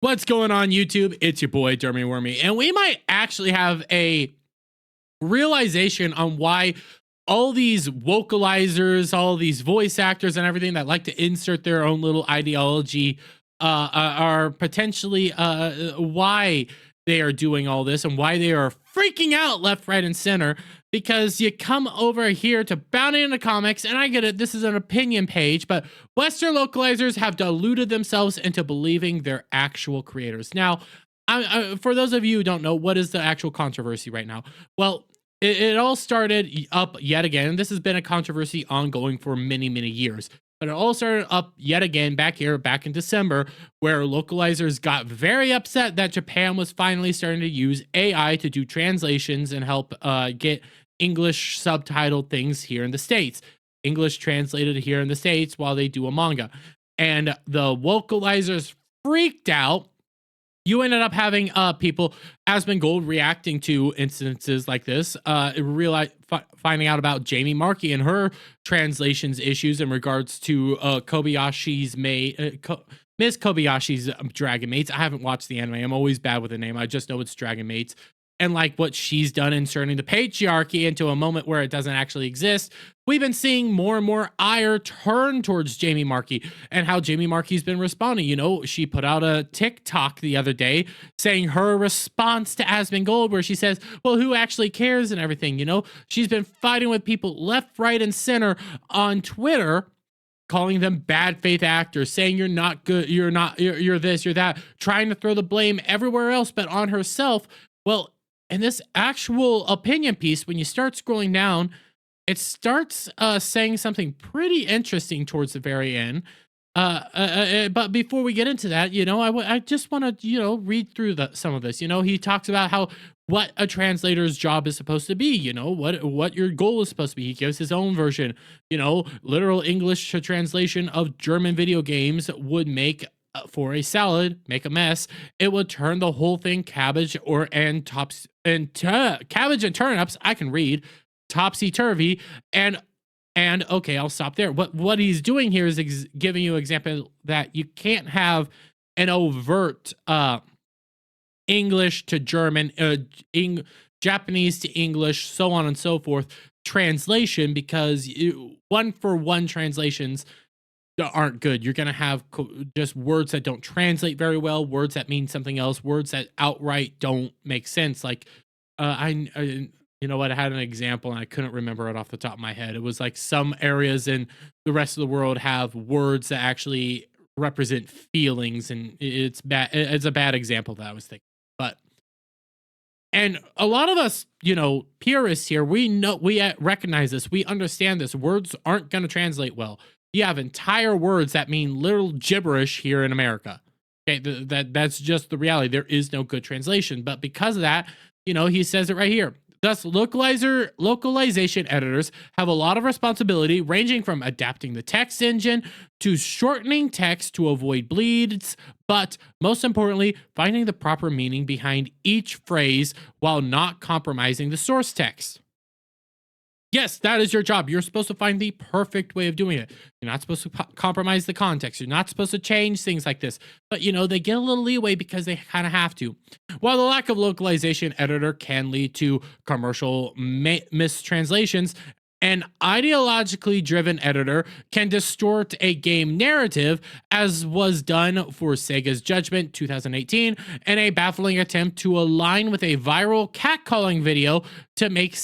What's going on, YouTube? It's your boy Dermy Wormy, and we might actually have a realization on why all these vocalizers, all these voice actors and everything that like to insert their own little ideology are potentially why they are doing all this and why they are freaking out left, right, and center. Because you come over here to Bounty into Comics, and I get it, this is an opinion page, but Western localizers have deluded themselves into believing they're actual creators. Now, for those of you who don't know, what is the actual controversy right now? Well, it all started up yet again. This has been a controversy ongoing for many, many years. But it all started up yet again back in December, where localizers got very upset that Japan was finally starting to use AI to do translations and help get English subtitled things here in the States. English translated here in the States while they do a manga. And the localizers freaked out. You ended up having people, Asmongold, reacting to instances like this, finding out about Jamie Markey and her translations issues in regards to Kobayashi's Miss Kobayashi's Dragon Mates. I haven't watched the anime. I'm always bad with the name. I just know it's Dragon Mates. And like what she's done inserting the patriarchy into a moment where it doesn't actually exist, we've been seeing more and more ire turn towards Jamie Markey and how Jamie Markey's been responding. You know, she put out a TikTok the other day saying her response to Asmongold, where she says, well, who actually cares and everything, you know? She's been fighting with people left, right, and center on Twitter, calling them bad faith actors, saying you're not good, you're this, you're that, trying to throw the blame everywhere else but on herself. Well, in this actual opinion piece, when you start scrolling down, it starts saying something pretty interesting towards the very end. But before we get into that, you know, I just want to, you know, read through some of this. You know, he talks about what a translator's job is supposed to be, you know, what your goal is supposed to be. He gives his own version. You know, literal English to of German video games would make for a salad, make a mess. It would turn the whole thing cabbage cabbage and turnips. I can read topsy-turvy. And okay, I'll stop there. What he's doing here is giving you an example that you can't have an overt English to German, Japanese to English, so on and so forth translation, because one-for-one translations aren't good. You're going to have just words that don't translate very well, words that mean something else, words that outright don't make sense. Like, you know what, I had an example and I couldn't remember it off the top of my head. It was like some areas in the rest of the world have words that actually represent feelings, and it's bad. It's a bad example that I was thinking. And a lot of us, you know, purists here, we recognize this. We understand this. Words aren't going to translate well. You have entire words that mean literal gibberish here in America. Okay, that's just the reality. There is no good translation. But because of that, you know, he says it right here. Thus, localization editors have a lot of responsibility, ranging from adapting the text engine to shortening text to avoid bleeds, but most importantly, finding the proper meaning behind each phrase while not compromising the source text. Yes, that is your job. You're supposed to find the perfect way of doing it. You're not supposed to compromise the context. You're not supposed to change things like this. But, you know, they get a little leeway because they kind of have to. While the lack of localization editor can lead to commercial mistranslations, an ideologically driven editor can distort a game narrative, as was done for Sega's Judgment 2018, and a baffling attempt to align with a viral catcalling video to make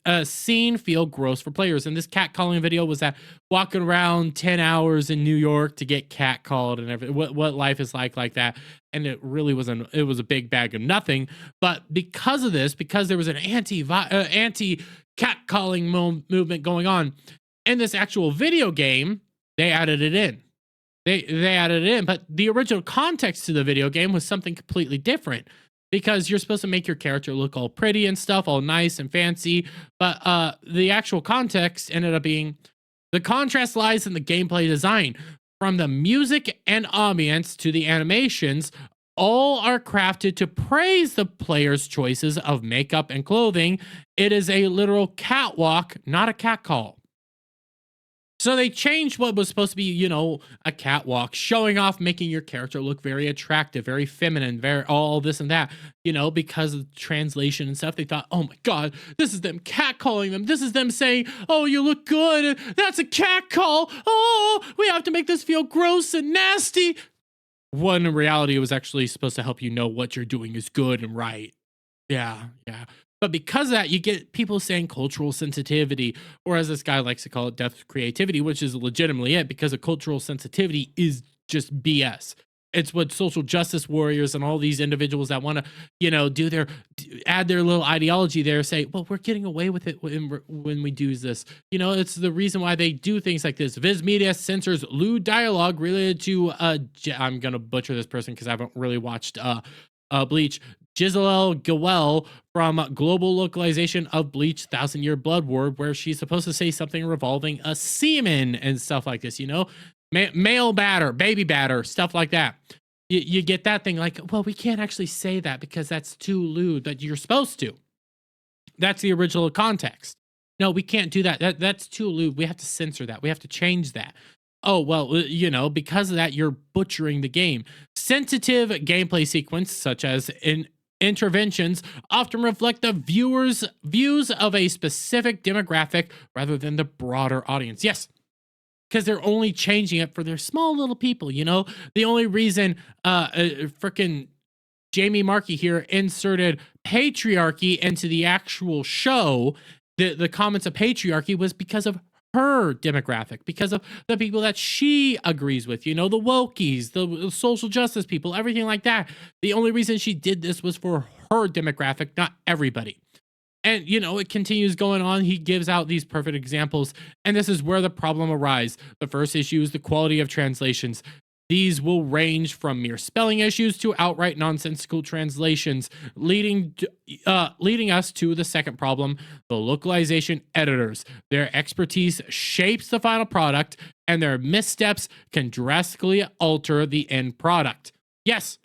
a scene feel gross for players. And this catcalling video was that walking around 10 hours in New York to get catcalled and everything, what life is like that. And it really wasn't, it was a big bag of nothing. But because of this, because there was an anti catcalling movement going on in this actual video game, they added it in. They added it in, but the original context to the video game was something completely different, because you're supposed to make your character look all pretty and stuff, all nice and fancy. But the actual context ended up being, the contrast lies in the gameplay design. From the music and ambience to the animations, all are crafted to praise the player's choices of makeup and clothing. It is a literal catwalk, not a catcall. So they changed what was supposed to be, a catwalk, showing off, making your character look very attractive, very feminine, very all this and that, because of translation and stuff. They thought, oh my God, this is them catcalling them. This is them saying, oh, you look good. That's a catcall. Oh, we have to make this feel gross and nasty. When in reality, it was actually supposed to help you know what you're doing is good and right. Yeah, yeah. But because of that, you get people saying cultural sensitivity, or as this guy likes to call it, death creativity, which is legitimately it, because a cultural sensitivity is just BS. It's what social justice warriors and all these individuals that want to, add their little ideology there say, well, we're getting away with it when we do this. It's the reason why they do things like this. Viz Media censors lewd dialogue related to, I'm going to butcher this person because I haven't really watched Bleach. Giselle Gawel from Global Localization of Bleach 1000-Year Blood War, where she's supposed to say something revolving a semen and stuff like this, male batter, baby batter, stuff like that. You get that thing like, well, we can't actually say that because that's too lewd, but you're supposed to. That's the original context. No, we can't do that. That's too lewd. We have to censor that. We have to change that. Oh, well, because of that, you're butchering the game. Sensitive gameplay sequence, such as interventions, often reflect the viewer's views of a specific demographic rather than the broader audience. Yes, because they're only changing it for their small little people, The only reason freaking Jamie Markey here inserted patriarchy into the actual show, the comments of patriarchy, was because of her demographic, because of the people that she agrees with, the wokies, the social justice people, everything like that. The only reason she did this was for her demographic, not everybody. And, it continues going on. He gives out these perfect examples, and this is where the problem arises. The first issue is the quality of translations. These will range from mere spelling issues to outright nonsensical translations, leading us to the second problem, the localization editors. Their expertise shapes the final product, and their missteps can drastically alter the end product. Yes,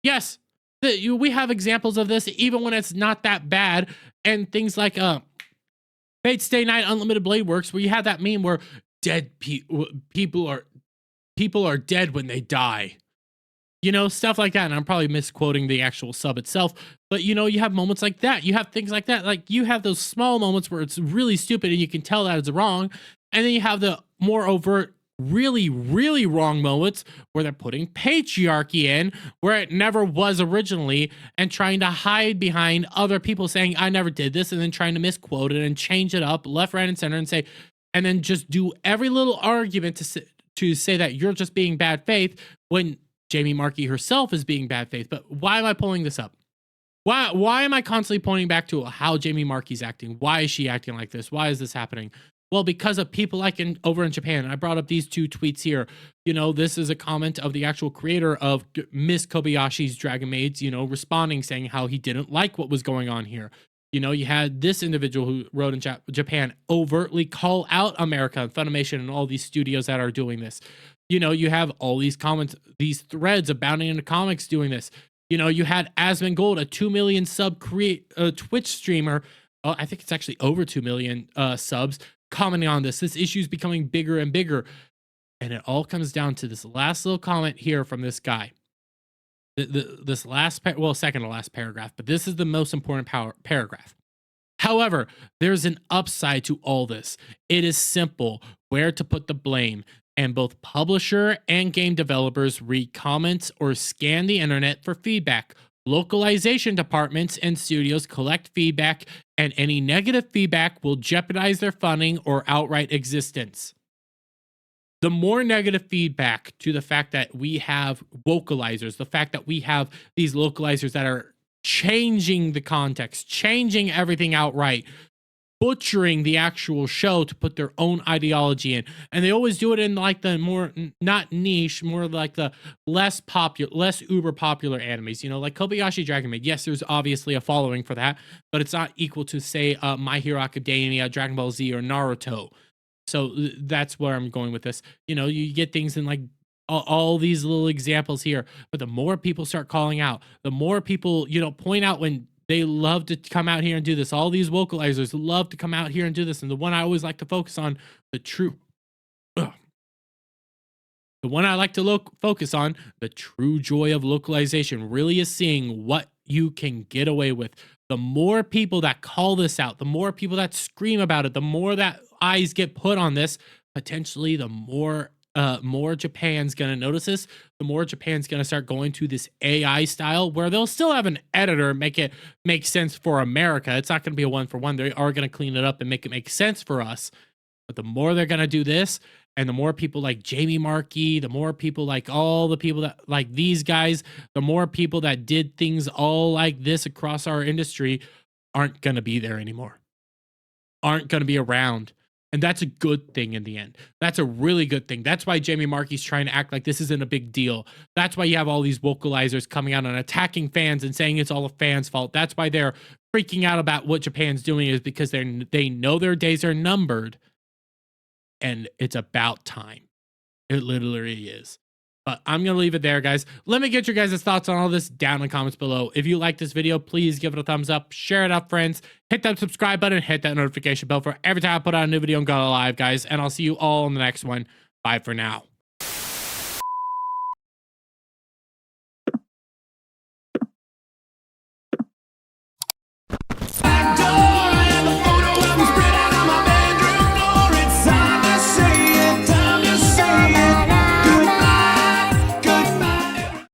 we have examples of this even when it's not that bad, and things like Fate Stay Night Unlimited Blade Works, where you have that meme where dead people are dead when they die. Stuff like that. And I'm probably misquoting the actual sub itself. But, you have moments like that. You have things like that. Like, you have those small moments where it's really stupid and you can tell that it's wrong. And then you have the more overt, really, really wrong moments where they're putting patriarchy in where it never was originally, and trying to hide behind other people saying, I never did this, and then trying to misquote it and change it up left, right, and center and then just do every little argument to say that you're just being bad faith when Jamie Markey herself is being bad faith. But why am I pulling this up? Why am I constantly pointing back to how Jamie Markey's acting? Why is she acting like this? Why is this happening? Well, because of people like over in Japan. I brought up these two tweets here. This is a comment of the actual creator of Miss Kobayashi's Dragon Maids, responding, saying how he didn't like what was going on here. You had this individual who wrote in Japan overtly call out America and Funimation and all these studios that are doing this. You have all these comments, these threads abounding in the comics doing this. You had Asmongold, a 2 million sub Twitch streamer. I think it's actually over 2 million subs, commenting on this. This issue is becoming bigger and bigger. And it all comes down to this last little comment here from this guy. This last, second to last paragraph, but this is the most important paragraph. However, there's an upside to all this. It is simple where to put the blame, and both publisher and game developers read comments or scan the internet for feedback. Localization departments and studios collect feedback, and any negative feedback will jeopardize their funding or outright existence. The more negative feedback to the fact that we have vocalizers, the fact that we have these localizers that are changing the context, changing everything outright, butchering the actual show to put their own ideology in. And they always do it in like the more, not niche, more like the less popular, less uber popular animes, like Kobayashi Dragon Maid. Yes, there's obviously a following for that, but it's not equal to, say, My Hero Academia, Dragon Ball Z, or Naruto. So that's where I'm going with this. You get things in like all these little examples here, but the more people start calling out, the more people, point out when they love to come out here and do this. All these vocalizers love to come out here and do this. And the one I always like to focus on, the true ugh, the one I like to focus on, the true joy of localization, really is seeing what you can get away with. The more people that call this out, the more people that scream about it, the more that eyes get put on this, potentially the more Japan's gonna notice this, the more Japan's gonna start going to this AI style where they'll still have an editor make it make sense for America. It's not gonna be a one for one. They are gonna clean it up and make it make sense for us. But the more they're gonna do this, and the more people like Jamie Markey, the more people like all the people that like these guys, the more people that did things all like this across our industry aren't gonna be there anymore, aren't gonna be around. And that's a good thing in the end. That's a really good thing. That's why Jamie Markey's trying to act like this isn't a big deal. That's why you have all these vocalizers coming out and attacking fans and saying it's all the fans' fault. That's why they're freaking out about what Japan's doing, is because they know their days are numbered. And it's about time. It literally is. But I'm going to leave it there, guys. Let me get your guys' thoughts on all this down in the comments below. If you like this video, please give it a thumbs up. Share it up, friends. Hit that subscribe button. Hit that notification bell for every time I put out a new video and go live, guys. And I'll see you all in the next one. Bye for now.